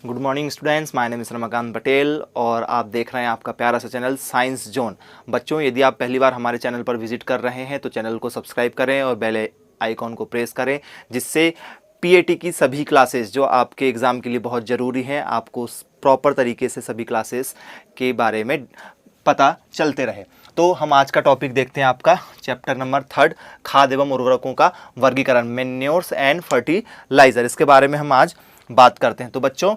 Good morning students, my name is Ramakant Patel और आप देख रहे हैं आपका प्यारा सा चैनल साइंस जोन। बच्चों, यदि आप पहली बार हमारे चैनल पर विजिट कर रहे हैं तो चैनल को सब्सक्राइब करें और बेल आइकॉन को प्रेस करें, जिससे पीएटी की सभी क्लासेस जो आपके एग्ज़ाम के लिए बहुत ज़रूरी हैं, आपको प्रॉपर तरीके से सभी क्लासेस के बारे में पता चलते रहे। तो हम आज का टॉपिक देखते हैं, आपका चैप्टर नंबर 3 खाद एवं उर्वरकों का वर्गीकरण, मैन्योर्स एंड फर्टिलाइजर। इसके बारे में हम आज बात करते हैं। तो बच्चों,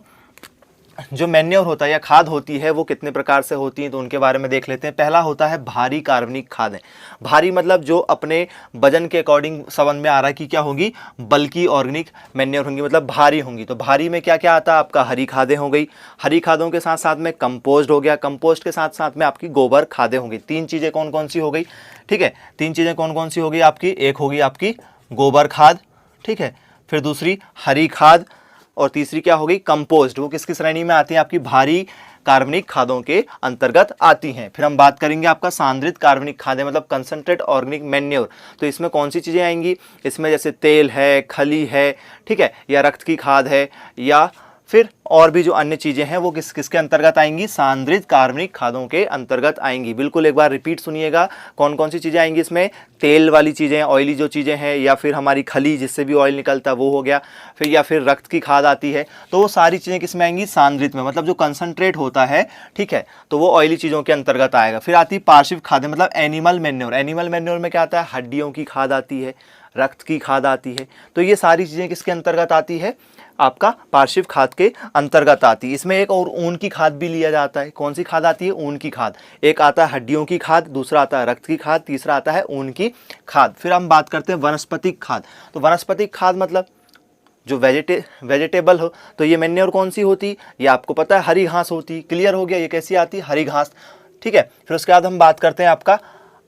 जो मैन्योर होता है या खाद होती है वो कितने प्रकार से होती है, तो उनके बारे में देख लेते हैं। पहला होता है भारी कार्बनिक खादें। भारी मतलब जो अपने वजन के अकॉर्डिंग समझ में आ रहा है कि क्या होगी, बल्कि ऑर्गेनिक मैन्योर होंगी, मतलब भारी होंगी। तो भारी में क्या क्या आता है, आपका हरी खादें हो गई, हरी खादों के साथ साथ में कंपोस्ट हो गया, कंपोस्ट के साथ साथ में आपकी गोबर खादें होंगी। तीन चीज़ें कौन कौन सी हो गई, ठीक है, तीन चीज़ें कौन कौन सी हो गई आपकी, एक होगी आपकी गोबर खाद, ठीक है, फिर दूसरी हरी खाद और तीसरी क्या होगी, कंपोस्ट। वो किसकी श्रेणी में आती है, आपकी भारी कार्बनिक खादों के अंतर्गत आती हैं। फिर हम बात करेंगे आपका सांद्रित कार्बनिक खादें, मतलब कंसंट्रेट ऑर्गेनिक मैन्योर। तो इसमें कौन सी चीज़ें आएंगी, इसमें जैसे तेल है, खली है, ठीक है, या रक्त की खाद है, या फिर और भी जो अन्य चीज़ें हैं वो किसके अंतर्गत आएंगी, सांद्रित कार्बनिक खादों के अंतर्गत आएंगी। बिल्कुल एक बार रिपीट सुनिएगा, कौन कौन सी चीज़ें आएंगी इसमें, तेल वाली चीज़ें, ऑयली जो चीज़ें हैं, या फिर हमारी खली जिससे भी ऑयल निकलता है वो हो गया, फिर या फिर रक्त की खाद आती है। तो वो सारी चीज़ें किस में आएंगी, सांद्रित में, मतलब जो कंसनट्रेट होता है, ठीक है, तो वो ऑयली चीज़ों के अंतर्गत आएगा। फिर आती है पार्श्व खादें, मतलब एनिमल मैन्योर। एनिमल मैन्योर में क्या आता है, हड्डियों की खाद आती है, रक्त की खाद आती है। तो ये सारी चीज़ें किसके अंतर्गत आती है, आपका पार्श्व खाद के अंतर्गत आती है। इसमें एक और ऊन की खाद भी लिया जाता है। कौन सी खाद आती है, ऊन की खाद। एक आता है हड्डियों की खाद, दूसरा आता है रक्त की खाद, तीसरा आता है ऊन की खाद। फिर हम बात करते हैं वनस्पतिक खाद। तो वनस्पतिक खाद मतलब जो वेजिटेबल हो, तो ये मैन्योर कौन सी होती, ये आपको पता है, हरी घास होती। क्लियर हो गया, ये कैसी आती है, हरी घास, ठीक है। फिर उसके बाद हम बात करते हैं आपका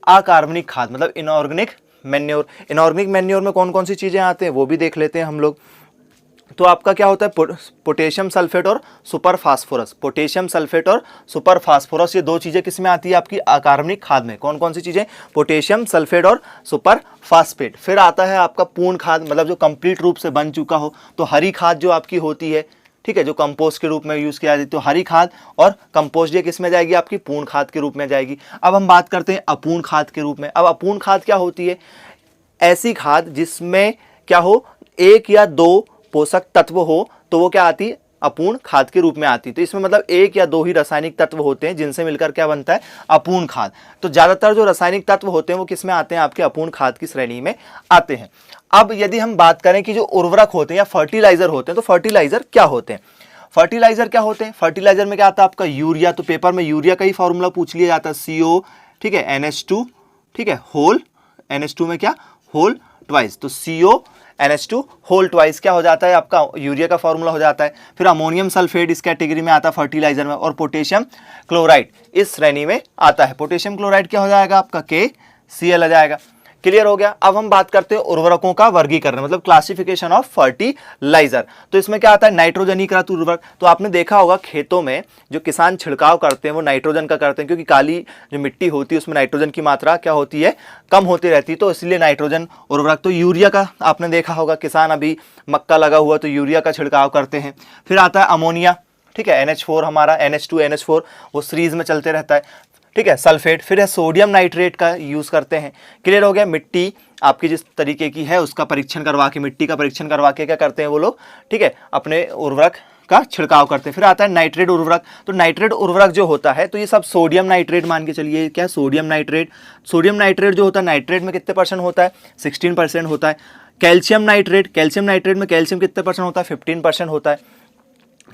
अकार्बनिक खाद, मतलब इनऑर्गेनिक मैन्योर। इनऑर्गेनिक मैन्योर में कौन कौन सी चीज़ें आते हैं वो भी देख लेते हैं हम लोग। तो आपका क्या होता है, पोटेशियम सल्फेट और सुपर फास्फोरस। पोटेशियम सल्फेट और सुपर फास्फोरस, ये दो चीज़ें किस में आती है, आपकी अकार्बनिक खाद में। कौन कौन सी चीज़ें, पोटेशियम सल्फेट और सुपर फास्फेट। फिर आता है आपका पूर्ण खाद, मतलब जो कंप्लीट रूप से बन चुका हो। तो हरी खाद जो आपकी होती है, ठीक है, जो कंपोस्ट के रूप में यूज़ किया जाती है, तो हरी खाद और कंपोस्ट ये किस में जाएगी, आपकी पूर्ण खाद के रूप में जाएगी। अब हम बात करते हैं अपूर्ण खाद के रूप में। अब अपूर्ण खाद क्या होती है, ऐसी खाद जिसमें क्या हो, एक या दो पोषक तत्व हो, तो वो क्या आती है, अपूर्ण खाद के रूप में आती है। तो इसमें मतलब एक या दो ही रासायनिक तत्व होते हैं जिनसे मिलकर क्या बनता है, अपूर्ण खाद। तो ज्यादातर जो रासायनिक तत्व होते हैं वो किस में आते हैं, आपके अपूर्ण खाद की श्रेणी में आते हैं। अब यदि हम बात करें कि जो उर्वरक होते हैं या फर्टिलाइजर होते हैं, तो फर्टिलाइजर क्या होते हैं, फर्टिलाइजर क्या होते हैं, फर्टिलाइजर में क्या आता है आपका यूरिया। तो पेपर में यूरिया का ही फॉर्मूला पूछ लिया जाता है, CO, ठीक है, NH2, ठीक है, होल, NH2 में क्या, होल ट्वाइस, तो CO NH2 होल ट्वाइस क्या हो जाता है, आपका यूरिया का फॉर्मूला हो जाता है। फिर अमोनियम सल्फेट इस कैटेगरी में आता है फर्टिलाइजर में, और पोटेशियम क्लोराइड इस श्रेणी में आता है। पोटेशियम क्लोराइड क्या हो जाएगा आपका, KCl आ जाएगा। क्लियर हो गया। अब हम बात करते हैं उर्वरकों का वर्गीकरण, मतलब क्लासिफिकेशन ऑफ फर्टिलाइजर। तो इसमें क्या आता है, नाइट्रोजनीकृत उर्वरक। तो आपने देखा होगा खेतों में जो किसान छिड़काव करते हैं वो नाइट्रोजन का करते हैं, क्योंकि काली जो मिट्टी होती है उसमें नाइट्रोजन की मात्रा क्या होती है, कम होती रहती है, तो इसलिए नाइट्रोजन उर्वरक। तो यूरिया का आपने देखा होगा, किसान अभी मक्का लगा हुआ तो यूरिया का छिड़काव करते हैं। फिर आता है अमोनिया, ठीक है, NH4 हमारा, NH2 NH4 वो सीरीज में चलते रहता है, ठीक है, सल्फेट। फिर है सोडियम नाइट्रेट का यूज़ करते हैं। क्लियर हो गया। मिट्टी आपकी जिस तरीके की है उसका परीक्षण करवा के, मिट्टी का परीक्षण करवा के क्या करते हैं वो लोग, ठीक है, अपने उर्वरक का छिड़काव करते हैं। फिर आता है नाइट्रेट उर्वरक। तो नाइट्रेट उर्वरक जो होता है, तो ये सब सोडियम नाइट्रेट मान के चलिए, क्या, सोडियम नाइट्रेट। सोडियम नाइट्रेट जो होता है, नाइट्रेट में कितने परसेंट होता है, 16% होता है। कैल्शियम नाइट्रेट, कैल्शियम नाइट्रेट में कैल्शियम कितने परसेंट होता है, 15% होता है।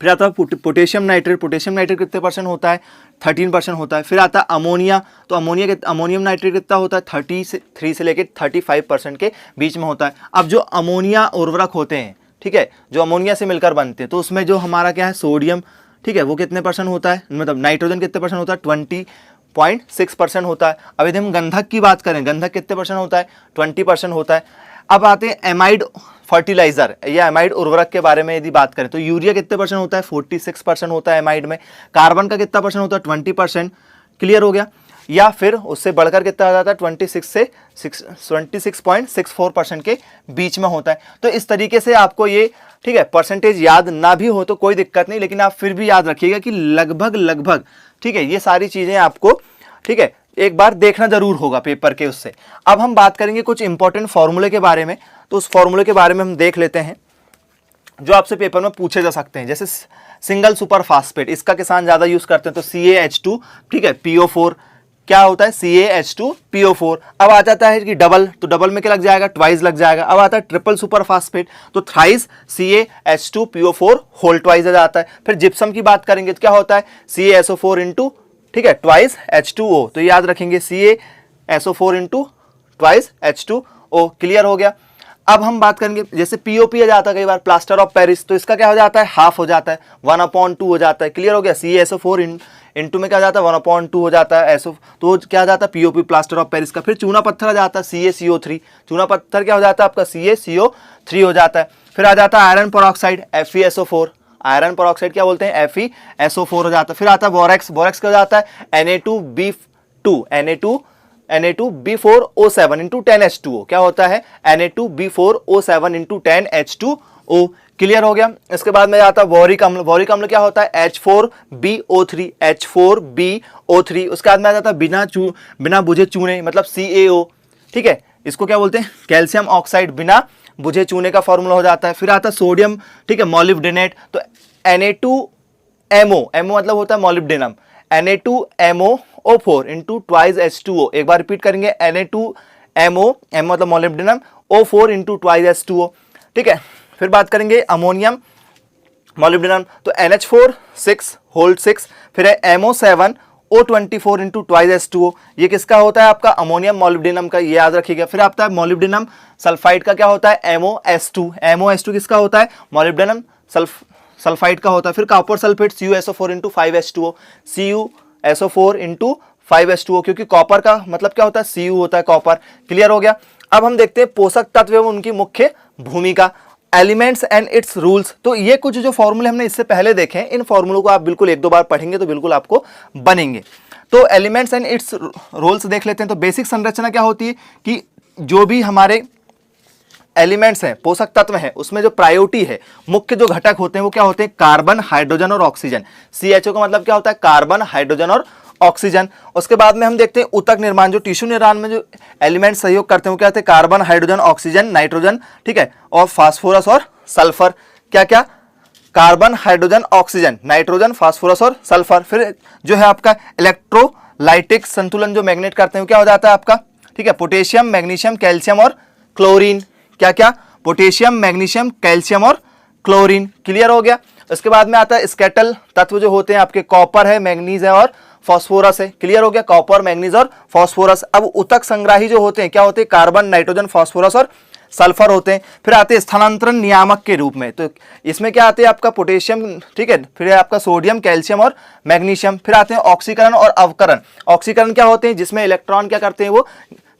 फिर आता है पोटेशियम नाइट्रेट, पोटेशियम नाइट्रेट कितने परसेंट होता है, 13% होता है। फिर आता है अमोनिया, तो अमोनियम नाइट्रेट कितना होता है, 33 से लेकर 35% के बीच में होता है। अब जो अमोनिया उर्वरक होते हैं, ठीक है, जो अमोनिया से मिलकर बनते हैं, तो उसमें जो हमारा क्या है, सोडियम, ठीक है, वो कितने परसेंट होता है, मतलब नाइट्रोजन कितने परसेंट होता है, 20.6% होता है। अब यदि हम गंधक की बात करें, गंधक कितने परसेंट होता है, 20% होता है। अब आते हैं एमाइड फर्टिलाइजर या एमाइड उर्वरक के बारे में यदि बात करें, तो यूरिया कितने परसेंट होता है, 46% होता है एमाइड में। कार्बन का कितना परसेंट होता है, 20%। क्लियर हो गया। या फिर उससे बढ़कर कितना आ जाता है, 26.64% के बीच में होता है। तो इस तरीके से आपको ये ठीक है, परसेंटेज याद ना भी हो तो कोई दिक्कत नहीं, लेकिन आप फिर भी याद रखिएगा कि लगभग लगभग, ठीक है, ये सारी चीजें आपको, ठीक है, एक बार देखना जरूर होगा पेपर के उससे। अब हम बात करेंगे कुछ इंपॉर्टेंट फॉर्मूले के बारे में, तो उस फॉर्मूले के बारे में हम देख लेते हैं जो आपसे पेपर में पूछे जा सकते हैं। जैसे सिंगल सुपर फास्फेट, इसका किसान ज्यादा यूज करते हैं, तो CaH2, ठीक है, PO4 क्या होता है, CaH2PO4। अब आ जाता है कि डबल, तो डबल में क्या लग जाएगा, ट्वाइस लग जाएगा। अब आता है ट्रिपल सुपर फास्फेट, तो थ्राइस CaH2PO4 होल ट्वाइस आ जाता है। फिर जिप्सम की बात करेंगे तो क्या होता है, CaSO4 इंटू, ठीक है, ट्वाइस H2O, तो याद रखेंगे CaSO4 into twice H2O। Clear हो गया। अब हम बात करेंगे जैसे POP आ जाता है कई बार, प्लास्टर ऑफ पेरिस, तो इसका क्या हो जाता है, हाफ हो जाता है, 1/2 हो जाता है। क्लियर हो गया। CaSO4 इंटू में क्या जाता है, 1/2 हो जाता है, SO, तो क्या आ जाता है, POP प्लास्टर ऑफ पेरिस का। फिर चूना पत्थर आ जाता है, CaCO3, चूना पत्थर क्या हो जाता है आपका, CaCO3 हो जाता है। फिर आ जाता है iron peroxide, FeSO4, iron peroxide क्या बोलते हैं, FeSO4 हो जाता है। फिर आता है बोरेक्स, बोरेक्स क्या हो जाता है, Na2B4O7 इंटू 10H2O, क्या होता है, Na2B4O7 इंटू 10H2O। क्लियर हो गया। इसके बाद में आता है बोरिक अम्ल, बोरिक अम्ल क्या होता है, H4BO3, H4BO3। उसके बाद में आ जाता है बिना बुझे चूने, मतलब CaO, ठीक है, इसको क्या बोलते हैं, कैल्शियम ऑक्साइड, बिना बुझे चूने का फॉर्मूला हो जाता है। फिर आता है सोडियम, ठीक है, मोलिब्डेनेट, तो Na2MO, MO मतलब होता है molybdenum, Na2MoO4 into twice H2O। एक बार रिपीट करेंगे, Na2MO, M मतलब molybdenum, O4 into twice H2O, ठीक है। फिर बात करेंगे अमोनियम मोलिब्डेनम, तो NH4 6 होल्ड 6, फिर है MO7 O24 into twice H2O। ये किसका होता है आपका, अमोनियम मोलिब्डेनम का, ये याद रखिएगा। फिर आता है मोलिब्डेनम सल्फाइड का क्या होता है, MOS2, MOS2 किसका होता है, मोलिब्डेनम सल्फाइड का होता है। फिर copper sulphate CuSO4 into 5H2O, CuSO4 into 5H2O, क्योंकि कॉपर का मतलब क्या होता है, Cu होता है, कॉपर। क्लियर हो गया। अब हम देखते हैं पोषक तत्व एवं उनकी मुख्य भूमिका, एलिमेंट्स एंड इट्स रूल्स। तो ये कुछ जो फॉर्मूले हमने इससे पहले देखे हैं, इन फॉर्मूलों को आप बिल्कुल एक दो बार पढ़ेंगे तो बिल्कुल आपको बनेंगे। तो एलिमेंट्स एंड इट्स रूल्स देख लेते हैं। तो बेसिक संरचना क्या होती है कि जो भी हमारे एलिमेंट्स हैं, पोषक तत्व हैं, उसमें जो प्रायोरिटी है, मुख्य जो घटक होते हैं वो क्या होते हैं, कार्बन, हाइड्रोजन और ऑक्सीजन। CHO का मतलब क्या होता है, कार्बन, हाइड्रोजन और ऑक्सीजन। उसके बाद में हम देखते हैं ऊतक निर्माण, जो टिश्यू निर्माण में जो एलिमेंट सहयोग करते हैं वो क्या होते हैं, कार्बन, हाइड्रोजन, ऑक्सीजन, नाइट्रोजन, ठीक है, और फास्फोरस और सल्फर। क्या क्या, carbon, hydrogen, oxygen, nitrogen, phosphorus और सल्फर। फिर जो है आपका इलेक्ट्रोलाइटिक संतुलन जो मैग्नेट करते हैं क्या हो जाता है आपका, ठीक है, पोटेशियम, मैग्नीशियम, कैल्शियम और क्लोरीन। क्या क्या, पोटेशियम, मैग्नीशियम, कैल्शियम और क्लोरीन। क्लियर हो गया। इसके बाद में आता है स्केटल तत्व जो होते हैं आपके, कॉपर है, मैग्नीज है और फास्फोरस है। क्लियर हो गया, कॉपर, मैग्नीज और फास्फोरस। अब ऊतक संग्राही जो होते हैं क्या होते हैं, कार्बन, नाइट्रोजन, फास्फोरस और सल्फर होते हैं। फिर आते हैं स्थानांतरण नियामक के रूप में, तो इसमें क्या आते हैं आपका पोटेशियम, ठीक है, फिर आपका सोडियम, कैल्शियम और मैग्नीशियम। फिर आते हैं ऑक्सीकरण और अवकरण। ऑक्सीकरण क्या होते हैं, जिसमें इलेक्ट्रॉन क्या करते हैं, वो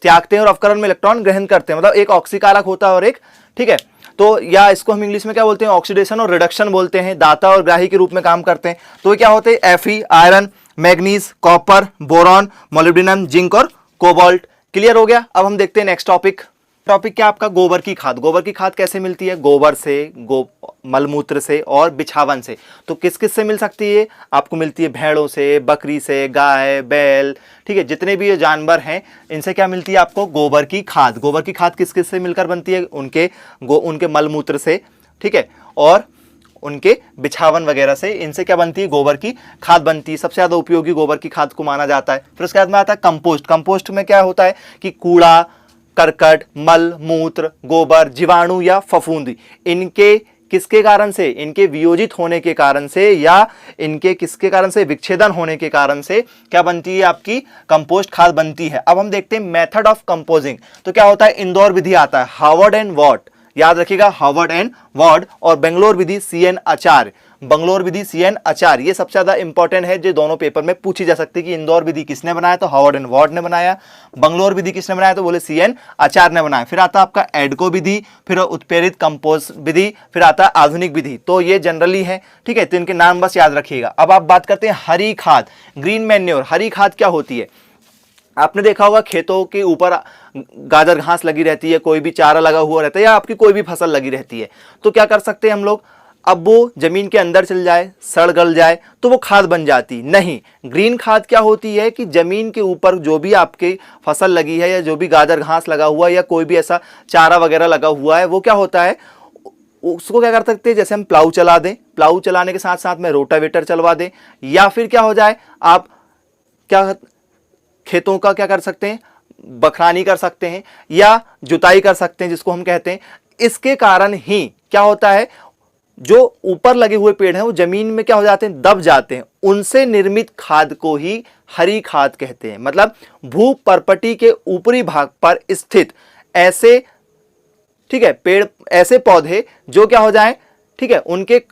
त्यागते हैं, और अवकरण में इलेक्ट्रॉन ग्रहण करते हैं, मतलब एक ऑक्सीकारक होता है और एक, ठीक है, तो या इसको हम इंग्लिश में क्या बोलते हैं, ऑक्सीडेशन और रिडक्शन बोलते हैं, दाता और ग्राही के रूप में काम करते हैं। तो क्या होते हैं, Fe, iron, manganese, copper, boron, molybdenum, zinc और कोबाल्ट। क्लियर हो गया। अब हम देखते हैं नेक्स्ट टॉपिक क्या आपका, गोबर की खाद। गोबर की खाद कैसे मिलती है, गोबर से, मलमूत्र से और बिछावन से। तो किस किस से मिल सकती है, आपको मिलती है भेड़ों से, बकरी से, गाय, बैल, ठीक है, जितने भी ये जानवर हैं इनसे क्या मिलती है आपको, गोबर की खाद। गोबर की खाद किस किस से मिलकर बनती है, उनके मलमूत्र से, ठीक है, और उनके बिछावन वगैरह से, इनसे क्या बनती है, गोबर की खाद बनती है। सबसे ज्यादा उपयोगी गोबर की खाद को माना जाता है। फिर उसके बाद में आता है कंपोस्ट। कंपोस्ट में क्या होता है कि कूड़ा करकट, मल मूत्र, गोबर, जीवाणु या फफूंदी, इनके किसके कारण से, इनके वियोजित होने के कारण से या इनके किसके कारण से, विच्छेदन होने के कारण से क्या बनती है, आपकी कंपोस्ट खाद बनती है। अब हम देखते हैं मेथड ऑफ कंपोजिंग। तो क्या होता है, इंदौर विधि आता है, हार्वर्ड एंड वार्ड, याद रखिएगा, हार्वर्ड एंड वार्ड, और बेंगलोर विधि CN आचार्य, बंगलोर विधि CN आचार्य। ये सबसे ज्यादा इंपॉर्टेंट है, जो दोनों पेपर में पूछी जा सकती है कि इंदौर विधि किसने बनाया, तो हार्वर्ड एंड वार्ड ने बनाया। बंगलोर विधि किसने बनाया, तो बोले CN आचार्य ने बनाया। फिर आता आपका एडको विधि, फिर उत्प्रेरित कंपोस्ट विधि, फिर आता आधुनिक विधि। तो ये जनरली है, ठीक है, तो इनके नाम बस याद रखिएगा। अब आप बात करते हैं हरी खाद, ग्रीन मैन्योर। हरी खाद क्या होती है, आपने देखा होगा खेतों के ऊपर गाजर घास लगी रहती है, कोई भी चारा लगा हुआ रहता है, या आपकी कोई भी फसल लगी रहती है, तो क्या कर सकते हैं हम लोग, अब वो जमीन के अंदर चल जाए, सड़ गल जाए, तो वो खाद बन जाती नहीं। ग्रीन खाद क्या होती है कि जमीन के ऊपर जो भी आपकी फसल लगी है, या जो भी गाजर घास लगा हुआ है, या कोई भी ऐसा चारा वगैरह लगा हुआ है, वो क्या होता है, उसको क्या कर सकते हैं, जैसे हम प्लाऊ चला दें, प्लाऊ चलाने के साथ साथ में रोटावेटर चलवा दें, या फिर क्या हो जाए, आप क्या खेतों का क्या कर सकते हैं, बखरानी कर सकते हैं, या जुताई कर सकते हैं, जिसको हम कहते हैं। इसके कारण ही क्या होता है, जो ऊपर लगे हुए पेड़ हैं वो जमीन में क्या हो जाते हैं, दब जाते हैं। उनसे निर्मित खाद को ही हरी खाद कहते हैं। मतलब भू परपटी के ऊपरी भाग पर स्थित ऐसे, ठीक है, पेड़, ऐसे पौधे जो क्या हो जाए, ठीक है, उनके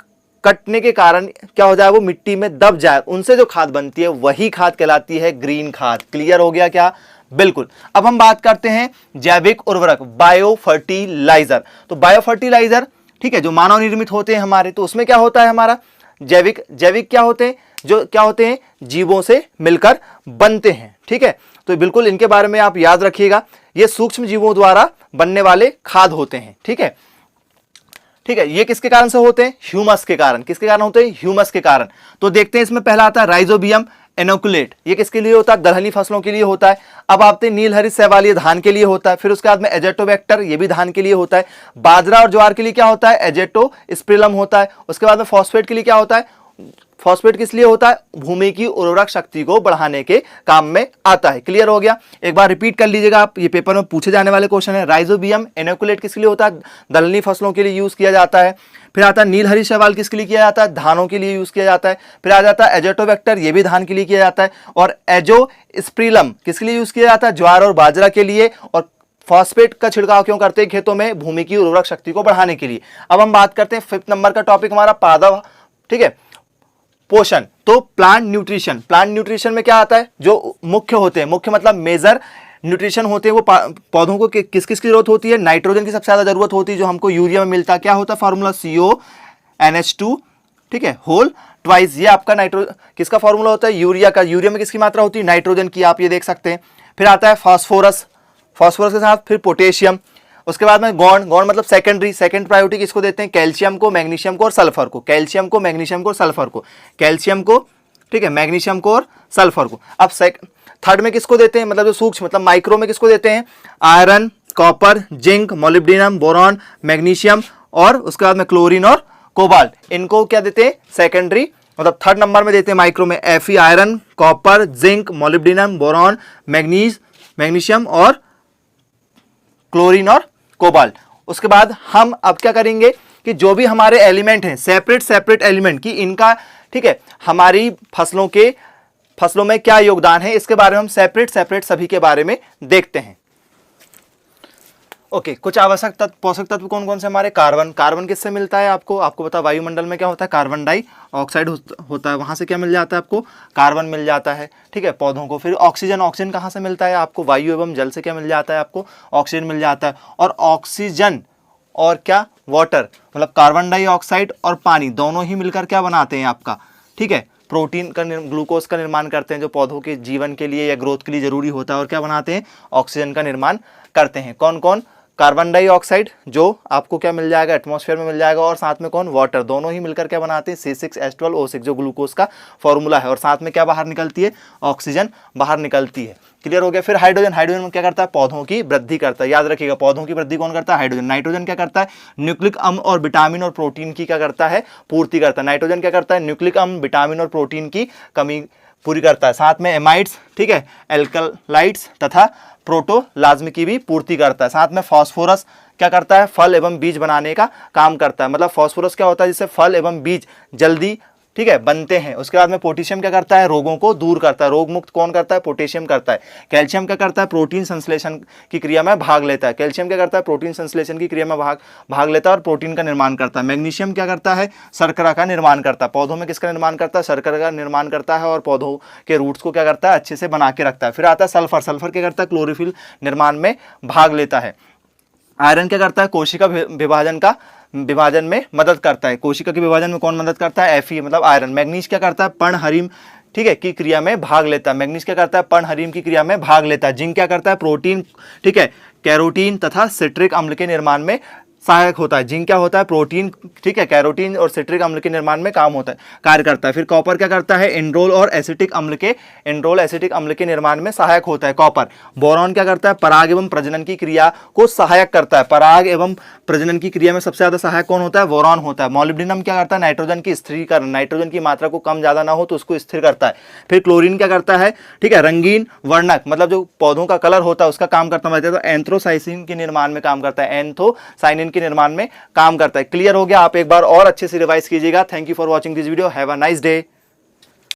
कटने के कारण क्या हो जाए, वो मिट्टी में दब जाए, उनसे जो खाद बनती है वही खाद कहलाती है ग्रीन खाद। क्लियर हो गया क्या? बिल्कुल। अब हम बात करते हैं जैविक उर्वरक, बायो फर्टिलाइजर। तो बायो फर्टिलाइजर, ठीक है, जो मानव निर्मित होते हैं हमारे, तो उसमें क्या होता है हमारा जैविक, जैविक क्या होते हैं, जो क्या होते हैं, जीवों से मिलकर बनते हैं। ठीक है, तो बिल्कुल इनके बारे में आप याद रखिएगा, ये सूक्ष्म जीवों द्वारा बनने वाले खाद होते हैं। ठीक है, ठीक है, ये किसके कारण से होते हैं, ह्यूमस के कारण। किसके कारण होते हैं, ह्यूमस के कारण। तो देखते हैं, इसमें पहला आता है राइजोबियम एनोकुलेट, ये किसके लिए होता है, दलहनी फसलों के लिए होता है। अब आते हैं नीलहरित शैवाल, धान के लिए होता है। फिर उसके बाद में एजेटोबैक्टर, ये भी धान के लिए होता है। बाजरा और ज्वार के लिए क्या होता है, एजेटोस्पिरिलम होता है। उसके बाद में फॉस्फेट के लिए क्या होता है, फॉस्फेट किस लिए होता है, भूमि की उर्वरक शक्ति को बढ़ाने के काम में आता है। क्लियर हो गया? एक बार रिपीट कर लीजिएगा आप, ये पेपर में पूछे जाने वाले क्वेश्चन है। राइजोबियम एनोकुलेट किसके लिए होता है, दलहनी फसलों के लिए यूज किया जाता है। फिर आता है नीलहरित शैवाल, किसके लिए किया जाता है, धानों के लिए यूज किया जाता है। फिर आ जाता है एजेटोबैक्टर, ये भी धान के लिए किया जाता है। और एजोस्पिरिलम किसके लिए यूज किया जाता है, ज्वार और बाजरा के लिए। और फॉस्फेट का छिड़काव क्यों करते हैं खेतों में, भूमि की उर्वरक शक्ति को बढ़ाने के लिए। अब हम बात करते हैं 5th नंबर का टॉपिक हमारा पादप, ठीक है, पोषण। तो प्लांट न्यूट्रिशन, प्लांट न्यूट्रिशन में क्या आता है, जो मुख्य होते हैं, मुख्य मतलब मेजर न्यूट्रिशन होते हैं, वो पौधों को किस किस की जरूरत होती है, नाइट्रोजन की सबसे ज्यादा जरूरत होती है, जो हमको यूरिया में मिलता है। क्या होता है फार्मूला, CONH2, ठीक है, होल ट्वाइस, ये आपका किसका फार्मूला होता है, यूरिया का। यूरिया में किसकी मात्रा होती है, नाइट्रोजन की, आप ये देख सकते हैं। फिर आता है फास्फोरस, फास्फोरस के साथ फिर पोटेशियम। उसके बाद में गौण, गौण मतलब सेकेंडरी, सेकंड प्रायोरिटी किसको देते हैं, कैल्शियम को, मैग्नीशियम को और सल्फर को। कैल्शियम को, मैग्नीशियम को और सल्फर को, कैल्शियम को, ठीक है, मैग्नीशियम को और सल्फर को। अब थर्ड में किसको देते हैं, मतलब जो सूक्ष्म मतलब माइक्रो में किसको देते हैं, iron, copper, zinc, molybdenum, boron, magnesium, और उसके बाद में क्लोरीन और कोबाल्ट। इनको क्या देते हैं, सेकेंडरी, मतलब थर्ड नंबर में देते हैं माइक्रो में। Fe iron, copper, zinc, molybdenum, boron, magnesium और क्लोरीन और कोबाल्ट। उसके बाद हम अब क्या करेंगे कि जो भी हमारे एलिमेंट हैं, सेपरेट सेपरेट एलिमेंट की इनका, ठीक है, हमारी फसलों में क्या योगदान है, इसके बारे में हम सेपरेट सेपरेट सभी के बारे में देखते हैं। ओके, कुछ आवश्यक तत्व, पोषक तत्व कौन कौन से हमारे, कार्बन। कार्बन किससे मिलता है आपको पता, वायुमंडल में क्या होता है, कार्बन डाइऑक्साइड होता है, वहां से क्या मिल जाता है आपको, कार्बन मिल जाता है। ठीक है, पौधों को। फिर ऑक्सीजन, ऑक्सीजन कहाँ से मिलता है आपको, वायु एवं जल से क्या मिल जाता है आपको, ऑक्सीजन मिल जाता है। और ऑक्सीजन और क्या, वाटर, मतलब कार्बन डाइऑक्साइड और पानी दोनों ही मिलकर क्या बनाते हैं आपका, ठीक है, प्रोटीन का, ग्लूकोज का निर्माण करते हैं, जो पौधों के जीवन के लिए या ग्रोथ के लिए जरूरी होता है। और क्या बनाते हैं, ऑक्सीजन का निर्माण करते हैं। कौन कौन, कार्बन डाइऑक्साइड जो आपको क्या मिल जाएगा, एटमॉस्फेयर में मिल जाएगा, और साथ में कौन, वाटर। दोनों ही मिलकर क्या बनाते हैं, C6H12O6, जो ग्लूकोज का फॉर्मूला है। और साथ में क्या बाहर निकलती है, ऑक्सीजन बाहर निकलती है। क्लियर हो गया? फिर हाइड्रोजन, हाइड्रोजन क्या करता है, पौधों की वृद्धि करता है। याद रखिएगा, पौधों की वृद्धि कौन करता है, हाइड्रोजन। नाइट्रोजन क्या करता है, न्यूक्लिक अम्ल और विटामिन और प्रोटीन की क्या करता है, पूर्ति करता है। नाइट्रोजन क्या करता है, न्यूक्लिक अम्ल, विटामिन और प्रोटीन की कमी पूरी करता है। साथ में एमाइड्स, ठीक है, एल्कलाइड्स तथा प्रोटोप्लाज्म की भी पूर्ति करता है। साथ में फास्फोरस क्या करता है, फल एवं बीज बनाने का काम करता है। मतलब फास्फोरस क्या होता है, जिससे फल एवं बीज जल्दी, ठीक है, बनते हैं। उसके बाद में पोटेशियम क्या करता है, रोगों को दूर करता है। रोग मुक्त कौन करता है, पोटेशियम करता है। कैल्शियम क्या करता है, प्रोटीन संश्लेषण की क्रिया में भाग लेता है। कैल्शियम क्या करता है, प्रोटीन संश्लेषण की क्रिया में भाग लेता है और प्रोटीन का निर्माण करता है। मैग्नीशियम क्या करता है, शर्करा का निर्माण करता है। पौधों में किसका निर्माण करता है, शर्करा का निर्माण करता है, और पौधों के रूट्स को क्या करता है, अच्छे से बना के रखता है। फिर आता है सल्फर, सल्फर क्या करता है, क्लोरोफिल निर्माण में भाग लेता है। आयरन क्या करता है, कोशिका विभाजन में मदद करता है। कोशिका के विभाजन में कौन मदद करता है, Fe मतलब आयरन। मैग्नीज क्या करता है, पर्णहरित ठीक है, की क्रिया में भाग लेता है। मैग्नीज क्या करता है, पर्णहरिम की क्रिया में भाग लेता है। जिंक क्या करता है, प्रोटीन, ठीक है, कैरोटीन तथा सिट्रिक अम्ल के निर्माण में सहायक होता है। जिंक क्या होता है, प्रोटीन, ठीक है, कैरोटीन और सिट्रिक अम्ल के निर्माण में काम होता है, कार्य करता है। फिर कॉपर क्या करता है, एंड्रोल और एसिटिक अम्ल के निर्माण में सहायक होता है कॉपर। बोरॉन क्या करता है, पराग एवं प्रजनन की क्रिया को सहायक करता है। पराग एवं प्रजनन की क्रिया में सबसे ज्यादा सहायक कौन होता है, बोरॉन होता है। मॉलिब्डेनम क्या करता है, नाइट्रोजन की स्थिरीकरण, नाइट्रोजन की मात्रा को कम ज्यादा ना हो तो उसको स्थिर करता है। फिर क्लोरीन क्या करता है, ठीक है, रंगीन वर्णक, मतलब जो पौधों का कलर होता है उसका काम करता है। तो एंथ्रोसाइसिन के निर्माण में काम करता है, एंथोसाइनिन के निर्माण में काम करता है। क्लियर हो गया? आप एक बार और अच्छे से रिवाइज कीजिएगा। Thank you for watching this video. Have a nice day.